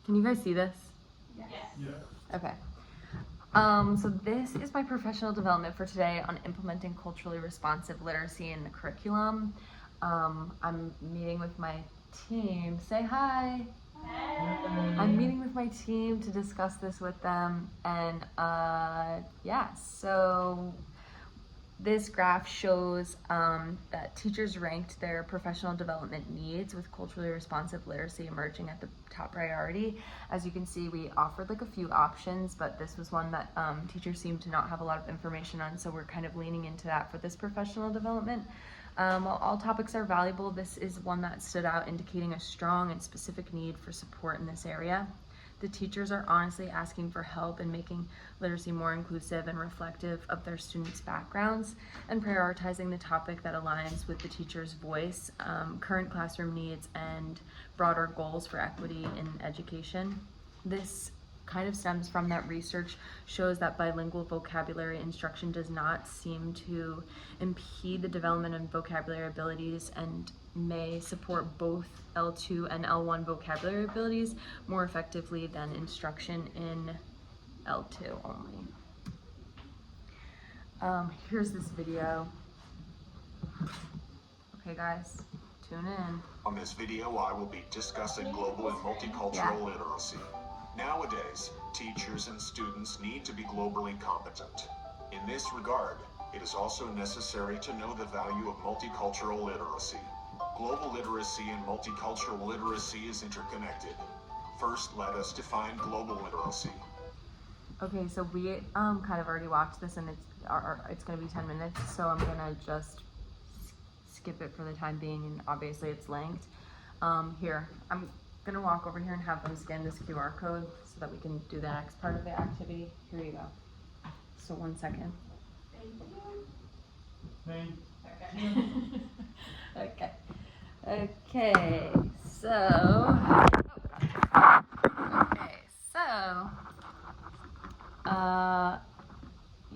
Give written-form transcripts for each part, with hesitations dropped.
Can you guys see this? Yes. Yeah. Okay. So this is my professional development for today on implementing culturally responsive literacy in the curriculum. I'm meeting with my team. Say hi. I'm meeting with my team to discuss this with them, and yeah, so this graph shows that teachers ranked their professional development needs with culturally responsive literacy emerging at the top priority. As you can see, we offered like a few options, but this was one that teachers seemed to not have a lot of information on, so we're kind of leaning into that for this professional development. While all topics are valuable, this is one that stood out, indicating a strong and specific need for support in this area. The teachers are honestly asking for help in making literacy more inclusive and reflective of their students' backgrounds, and prioritizing the topic that aligns with the teacher's voice, current classroom needs, and broader goals for equity in education. This kind of stems from that research shows that bilingual vocabulary instruction does not seem to impede the development of vocabulary abilities and may support both L2 and L1 vocabulary abilities more effectively than instruction in L2 only. Here's this video. Okay guys, tune in. On this video, I will be discussing global and multicultural literacy. Nowadays, teachers and students need to be globally competent. In this regard, it is also necessary to know the value of multicultural literacy. Global literacy and multicultural literacy is interconnected. First, let us define global literacy. Okay, so we kind of already watched this, and it's going to be 10 minutes, so I'm going to just skip it for the time being, and obviously it's linked. Here, I'm going to walk over here and have them scan this QR code so that we can do the next part of the activity. Here you go. So 1 second. Thank Okay. Okay, so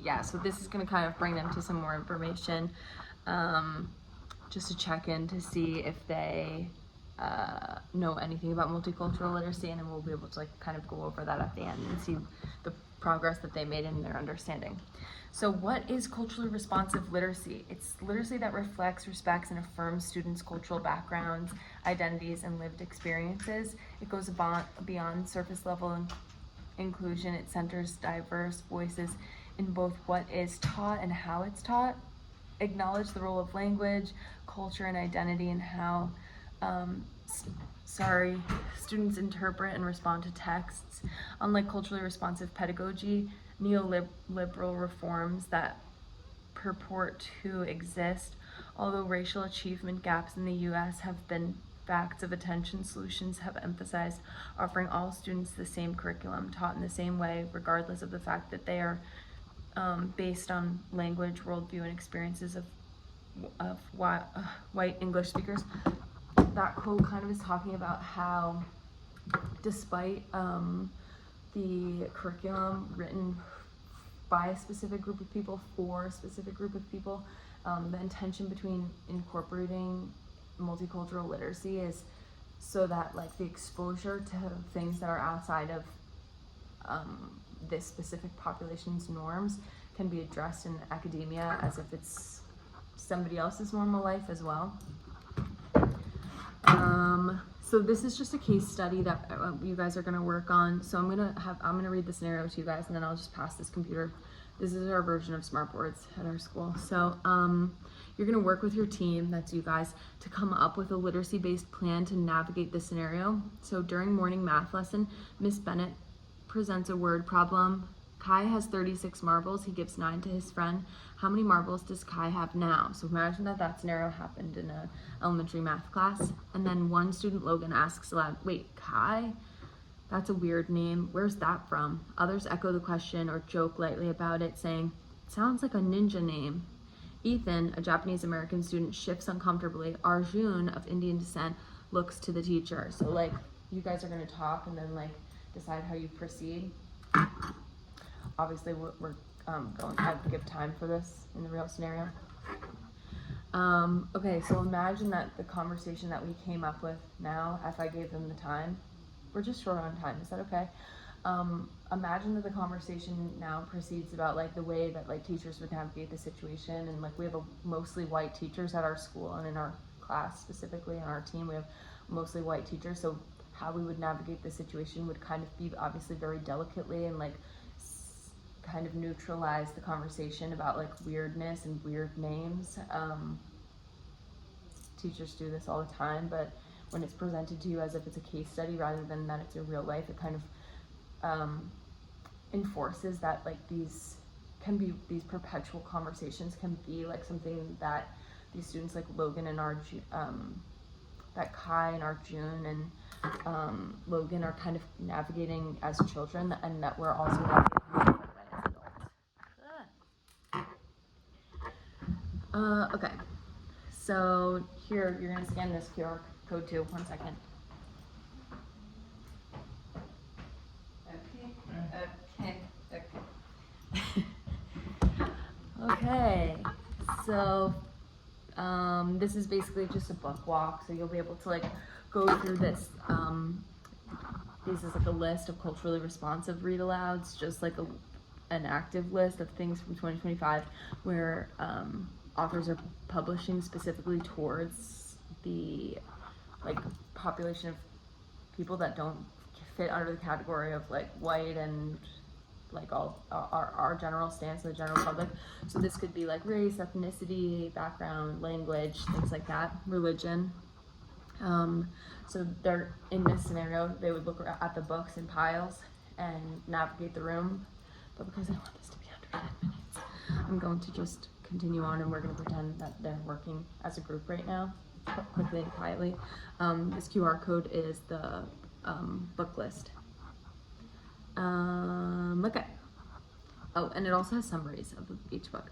yeah, so this is going to kind of bring them to some more information, just to check in to see if they know anything about multicultural literacy, and then we'll be able to like kind of go over that at the end and see the progress that they made in their understanding. So what is culturally responsive literacy? It's literacy that reflects, respects, and affirms students' cultural backgrounds, identities, and lived experiences. It goes beyond surface level inclusion. It centers diverse voices in both what is taught and how it's taught. Acknowledge the role of language, culture, and identity, and how students interpret and respond to texts. Unlike culturally responsive pedagogy, neoliberal reforms that purport to exist, although racial achievement gaps in the U.S. have been facts of attention, solutions have emphasized offering all students the same curriculum, taught in the same way, regardless of the fact that they are based on language, worldview, and experiences of white English speakers. That quote kind of is talking about how, despite the curriculum written by a specific group of people for a specific group of people, the intention between incorporating multicultural literacy is so that like the exposure to things that are outside of this specific population's norms can be addressed in academia as if it's somebody else's normal life as well. So this is just a case study that you guys are going to work on. So I'm going to read the scenario to you guys, and then I'll just pass this computer. This is our version of smartboards at our school. So you're going to work with your team, that's you guys, to come up with a literacy-based plan to navigate the scenario. So during morning math lesson, Miss Bennett presents a word problem. Kai has 36 marbles. He gives 9 to his friend. How many marbles does Kai have now? So imagine that scenario happened in an elementary math class. And then one student, Logan, asks aloud, wait, Kai? That's a weird name. Where's that from? Others echo the question or joke lightly about it, saying, it sounds like a ninja name. Ethan, a Japanese American student, shifts uncomfortably. Arjun, of Indian descent, looks to the teacher. So like, you guys are going to talk and then like decide how you proceed. Obviously, we're going to give time for this in the real scenario. Okay, so imagine that the conversation that we came up with now, if I gave them the time, we're just short on time. Is that okay? Imagine that the conversation now proceeds about like the way that like teachers would navigate the situation, and like we have mostly white teachers at our school, and in our class specifically on our team we have mostly white teachers, so how we would navigate the situation would kind of be obviously very delicately and like kind of neutralize the conversation about like weirdness and weird names. Teachers do this all the time, but when it's presented to you as if it's a case study rather than that it's a real life, it kind of enforces that like these perpetual conversations can be like something that these students like Logan and that Kai and Arjun and Logan are kind of navigating as children, and that we're also navigating as adults. Okay, so here you're gonna scan this QR code too. 1 second. Okay, so this is basically just a book walk, so you'll be able to like go through this. This is like a list of culturally responsive read alouds, just like an active list of things from 2025 where authors are publishing specifically towards the like population of people that don't fit under the category of like white and like all our general stance in the general public. So this could be like race, ethnicity, background, language, things like that, religion. So they're in this scenario, they would look at the books in piles and navigate the room. But because I want this to be under 10 minutes, I'm going to just continue on, and we're going to pretend that they're working as a group right now, quickly and quietly. This QR code is the book list. Okay. Oh, and it also has summaries of each book.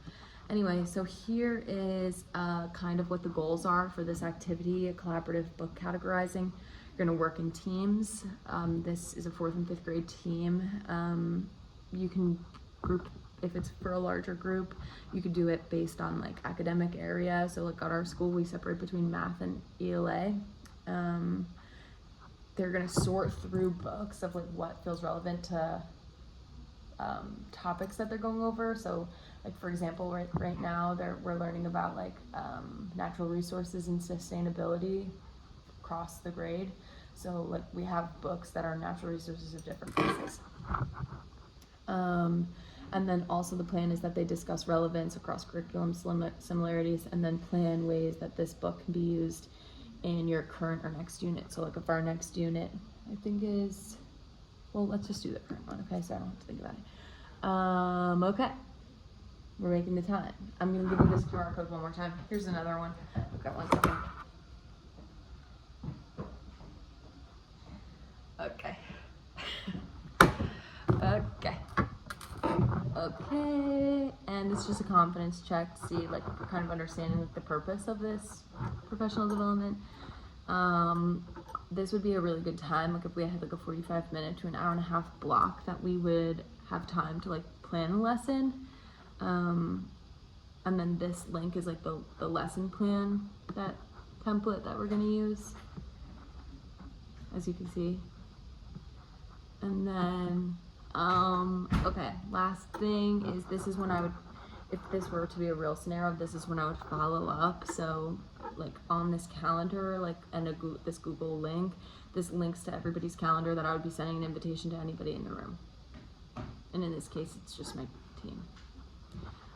Anyway, so here is kind of what the goals are for this activity, a collaborative book categorizing. You're gonna work in teams. This is a 4th and 5th grade team. You can group, if it's for a larger group, you could do it based on like academic area. So like at our school, we separate between math and ELA. They're gonna sort through books of like what feels relevant to topics that they're going over. So like for example, right now we're learning about like natural resources and sustainability across the grade. So like we have books that are natural resources of different places. And then also the plan is that they discuss relevance across curriculum similarities, and then plan ways that this book can be used in your current or next unit. So like if our next unit I think is, well, let's just do the current one, okay, so I don't have to think about it. Okay, we're making the time. I'm gonna give you this QR code one more time. Here's another one. Okay, 1 second. Okay. Okay, and it's just a confidence check to see like kind of understanding like the purpose of this professional development. This would be a really good time, like if we had like a 45-minute to an hour and a half block that we would have time to like plan a lesson. And then this link is like the lesson plan, that template that we're gonna use, as you can see. And then okay, last thing is, this is when I would, if this were to be a real scenario, this is when I would follow up. So like on this calendar, like, and this Google link, this links to everybody's calendar that I would be sending an invitation to anybody in the room. And in this case, it's just my team.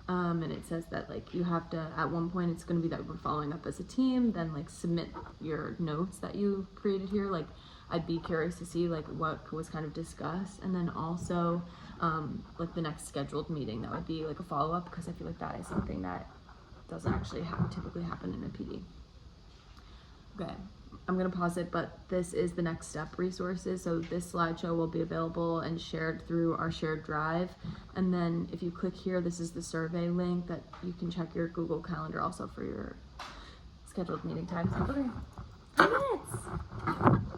And it says that like you have to, at one point it's going to be that we're following up as a team, then like submit your notes that you created here. Like I'd be curious to see like what was kind of discussed, and then also like the next scheduled meeting that would be like a follow-up, because I feel like that is something that doesn't actually typically happen in a PD. Okay, I'm gonna pause it, but this is the next step resources. So this slideshow will be available and shared through our shared drive. And then if you click here, this is the survey link that you can check your Google Calendar also for your scheduled meeting times. Okay, 10 minutes.